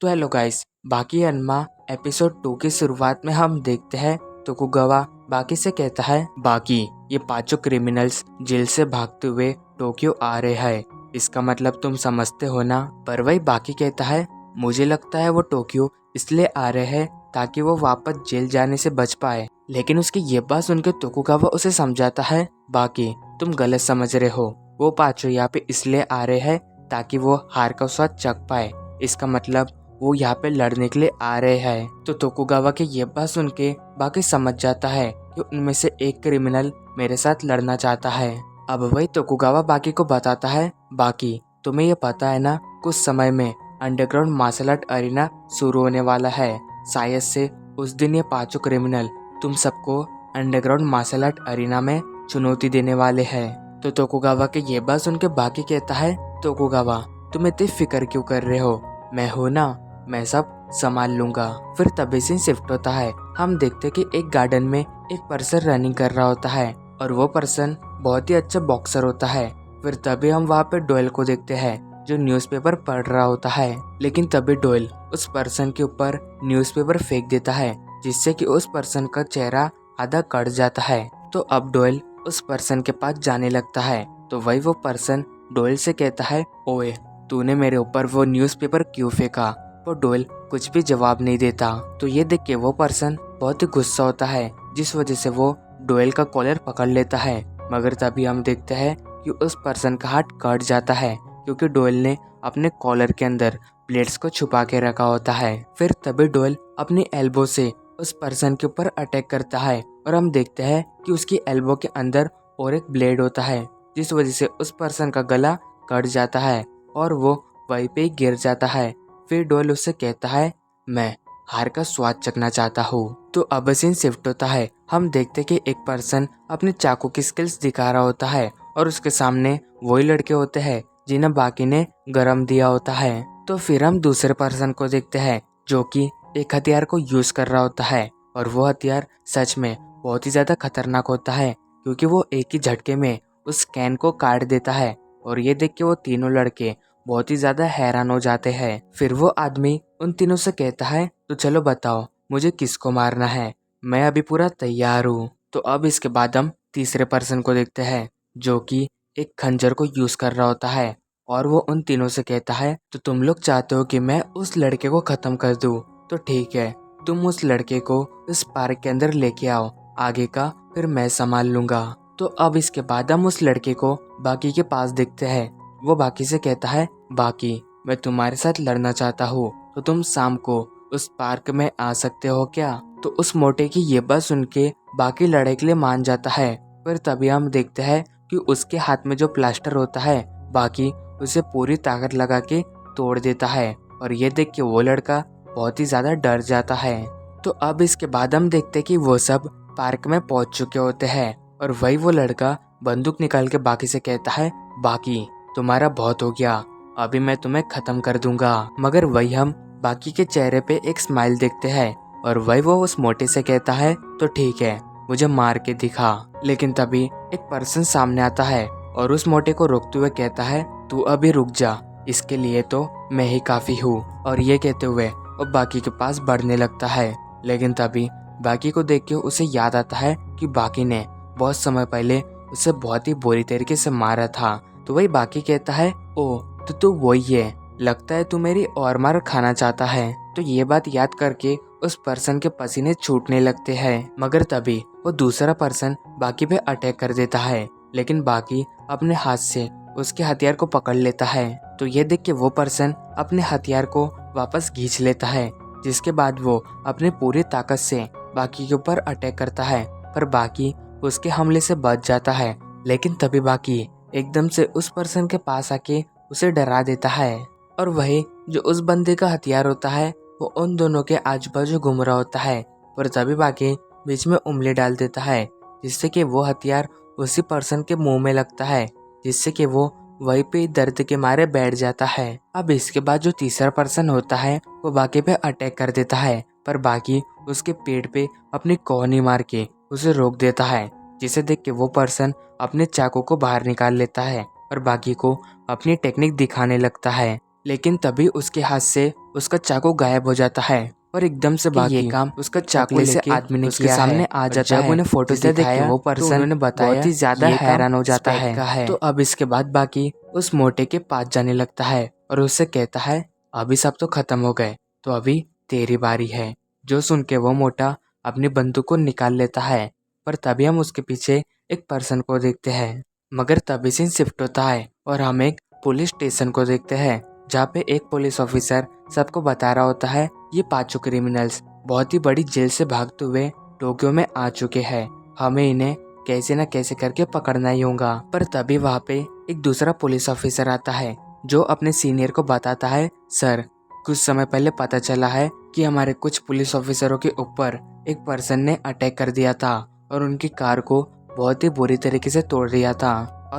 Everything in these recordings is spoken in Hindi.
तो हेलो गाइस, बाकी अनमा एपिसोड 2 की शुरुआत में हम देखते हैं तोकुगावा बाकी से कहता है, बाकी ये पांचों क्रिमिनल्स जेल से भागते हुए टोक्यो आ रहे हैं। इसका मतलब तुम समझते हो ना। पर वही बाकी कहता है, मुझे लगता है वो टोक्यो इसलिए आ रहे हैं ताकि वो वापस जेल जाने से बच पाए। लेकिन उसकी ये बात सुनकर तोकुगावा उसे समझाता है, बाकी तुम गलत समझ रहे हो। वो पांचों यहाँ पे इसलिए आ रहे हैं ताकि वो हार का स्वाद चख पाए। इसका मतलब वो यहाँ पे लड़ने के लिए आ रहे हैं। तो तोकुगावा की ये बात सुन के बाकी समझ जाता है कि उनमें से एक क्रिमिनल मेरे साथ लड़ना चाहता है। अब वही तोकुगावा बाकी को बताता है, बाकी तुम्हें ये पता है ना, कुछ समय में अंडरग्राउंड मार्शल आर्ट अरीना शुरू होने वाला है। शायद से उस दिन ये पांचों क्रिमिनल तुम सबको अंडरग्राउंड मार्शल आर्ट अरीना में चुनौती देने वाले हैं। तो तोकुगावा के ये बात सुन के बाकी कहता है, तोकुगावा तुम इतनी फिक्र क्यों कर रहे हो, मैं हूं ना, मैं सब संभाल लूंगा। फिर तभी सीन शिफ्ट होता है। हम देखते कि एक गार्डन में एक पर्सन रनिंग कर रहा होता है और वो पर्सन बहुत ही अच्छा बॉक्सर होता है। फिर तभी हम वहाँ पे डोयल को देखते हैं जो न्यूज़पेपर पढ़ रहा होता है। लेकिन तभी डोयल उस पर्सन के ऊपर न्यूज़पेपर फेंक देता है जिससे कि उस पर्सन का चेहरा आधा कट जाता है। तो अब डोयल उस पर्सन के पास जाने लगता है। तो वही वो पर्सन डोयल से कहता है, ओए तूने मेरे ऊपर वो न्यूज़पेपर क्यों फेंका। वो डोयल कुछ भी जवाब नहीं देता। तो ये देख के वो पर्सन बहुत ही गुस्सा होता है जिस वजह से वो डोयल का कॉलर पकड़ लेता है। मगर तभी हम देखते हैं कि उस पर्सन का हाथ कट जाता है क्योंकि डोयल ने अपने कॉलर के अंदर ब्लेड्स को छुपा के रखा होता है। फिर तभी डोयल अपनी एल्बो से उस पर्सन के ऊपर अटैक करता है और हम देखते हैं कि उसकी एल्बो के अंदर और एक ब्लेड होता है जिस वजह से उस पर्सन का गला कट जाता है और वो वहीं पे ही गिर जाता है। फिर डोयल उससे कहता है, मैं हार का स्वाद चखना चाहता हूँ। तो अब सीन शिफ्ट होता है। हम देखते कि एक पर्सन अपने चाकू की स्किल्स दिखा रहा होता है और उसके सामने वही लड़के होते हैं जिन्हें बाकी ने गरम दिया होता है। तो फिर हम दूसरे पर्सन को देखते हैं जो कि एक हथियार को यूज कर रहा होता है और वो हथियार सच में बहुत ही ज्यादा खतरनाक होता है क्योंकि वो एक ही झटके में उस कैन को काट देता है। और ये देख के वो तीनों लड़के बहुत ही ज्यादा हैरान हो जाते हैं। फिर वो आदमी उन तीनों से कहता है, तो चलो बताओ मुझे किसको मारना है, मैं अभी पूरा तैयार हूँ। तो अब इसके बाद हम तीसरे पर्सन को देखते हैं जो कि एक खंजर को यूज कर रहा होता है और वो उन तीनों से कहता है, तो तुम लोग चाहते हो कि मैं उस लड़के को खत्म कर दूं, तो ठीक है, तुम उस लड़के को इस पार्क के अंदर लेके आओ, आगे का फिर मैं संभाल लूंगा। तो अब इसके बाद हम उस लड़के को बाकी के पास देखते हैं। वो बाकी से कहता है, बाकी मैं तुम्हारे साथ लड़ना चाहता हूँ, तो तुम शाम को उस पार्क में आ सकते हो क्या। तो उस मोटे की ये बात सुन के बाकी लड़ाई के लिए मान जाता है। फिर तभी हम देखते हैं कि उसके हाथ में जो प्लास्टर होता है बाकी उसे पूरी ताकत लगा के तोड़ देता है और ये देख के वो लड़का बहुत ही ज्यादा डर जाता है। तो अब इसके बाद हम देखते कि वो सब पार्क में पहुंच चुके होते हैं और वही वो लड़का बंदूक निकाल के बाकी से कहता है, बाकी तुम्हारा बहुत हो गया, अभी मैं तुम्हें खत्म कर दूंगा। मगर वही हम बाकी के चेहरे पे एक स्माइल देखते हैं और वही वो उस मोटे से कहता है, तो ठीक है, मुझे मार के दिखा। लेकिन तभी एक पर्सन सामने आता है और उस मोटे को रोकते हुए कहता है, तू अभी रुक जा, इसके लिए तो मैं ही काफी हूँ। और ये कहते हुए वो बाकी के पास बढ़ने लगता है। लेकिन तभी बाकी को देख के उसे याद आता है कि बाकी ने बहुत समय पहले उसे बहुत ही बुरी तरीके से मारा था। तो वही बाकी कहता है, ओ तो तू वही है, लगता है तू मेरी और मार खाना चाहता है। तो ये बात याद करके उस पर्सन के पसीने छूटने लगते हैं। मगर तभी वो दूसरा पर्सन बाकी पे अटैक कर देता है, लेकिन बाकी अपने हाथ से उसके हथियार को पकड़ लेता है। तो ये देख के वो पर्सन अपने हथियार को वापस खींच लेता है, जिसके बाद वो अपनी पूरी ताकत से बाकी के ऊपर अटैक करता है, पर बाकी उसके हमले से बच जाता है। लेकिन तभी बाकी एकदम से उस पर्सन के पास आके उसे डरा देता है और वही जो उस बंदे का हथियार होता है वो उन दोनों के आजू बाजू घूम रहा होता है। पर तभी बाकी बीच में उंगली डाल देता है जिससे कि वो हथियार उसी पर्सन के मुंह में लगता है, जिससे कि वो वहीं पे दर्द के मारे बैठ जाता है। अब इसके बाद जो तीसरा पर्सन होता है वो बाकी पे अटैक कर देता है, पर बाकी उसके पेट पे अपनी कोहनी मार के उसे रोक देता है, जिसे देख के वो पर्सन अपने चाकू को बाहर निकाल लेता है और बाकी को अपनी टेक्निक दिखाने लगता है। लेकिन तभी उसके हाथ से उसका चाकू गायब हो जाता है और एकदम से बाकी ये काम उसका चाकू लेके आदमी ने उसके सामने आ जाता है। जब उन्हें फोटो से दिखाया वो पर्सन उन्होंने बताया बहुत ही ज्यादा हैरान हो जाता है। तो अब इसके बाद बाकी उस मोटे के पास जाने लगता है और उससे कहता है अभी सब तो खत्म हो गए, तो अभी तेरी बारी है। जो सुन के वो मोटा अपनी बंदूक को निकाल लेता है, पर तभी हम उसके पीछे एक पर्सन को देखते हैं। मगर तभी सीन शिफ्ट होता है और हम एक पुलिस स्टेशन को देखते हैं, जहाँ पे एक पुलिस ऑफिसर सबको बता रहा होता है ये पांचों क्रिमिनल्स बहुत ही बड़ी जेल से भागते हुए टोक्यो में आ चुके हैं, हमें इन्हें कैसे न कैसे करके पकड़ना ही होगा। पर तभी वहाँ पे एक दूसरा पुलिस ऑफिसर आता है जो अपने सीनियर को बताता है सर, कुछ समय पहले पता चला है कि हमारे कुछ पुलिस ऑफिसरों के ऊपर एक पर्सन ने अटैक कर दिया था और उनकी कार को बहुत ही बुरी तरीके से तोड़ दिया था।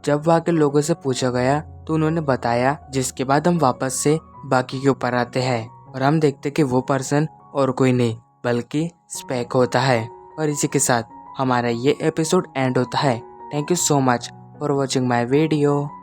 जब वहाँ के लोगों से पूछा गया तो उन्होंने बताया, जिसके बाद हम वापस से बाकी के ऊपर आते हैं और हम देखते कि वो पर्सन और कोई नहीं बल्कि स्पेक होता है। और इसी के साथ हमारा ये एपिसोड एंड होता है। Thank you so much for watching my video.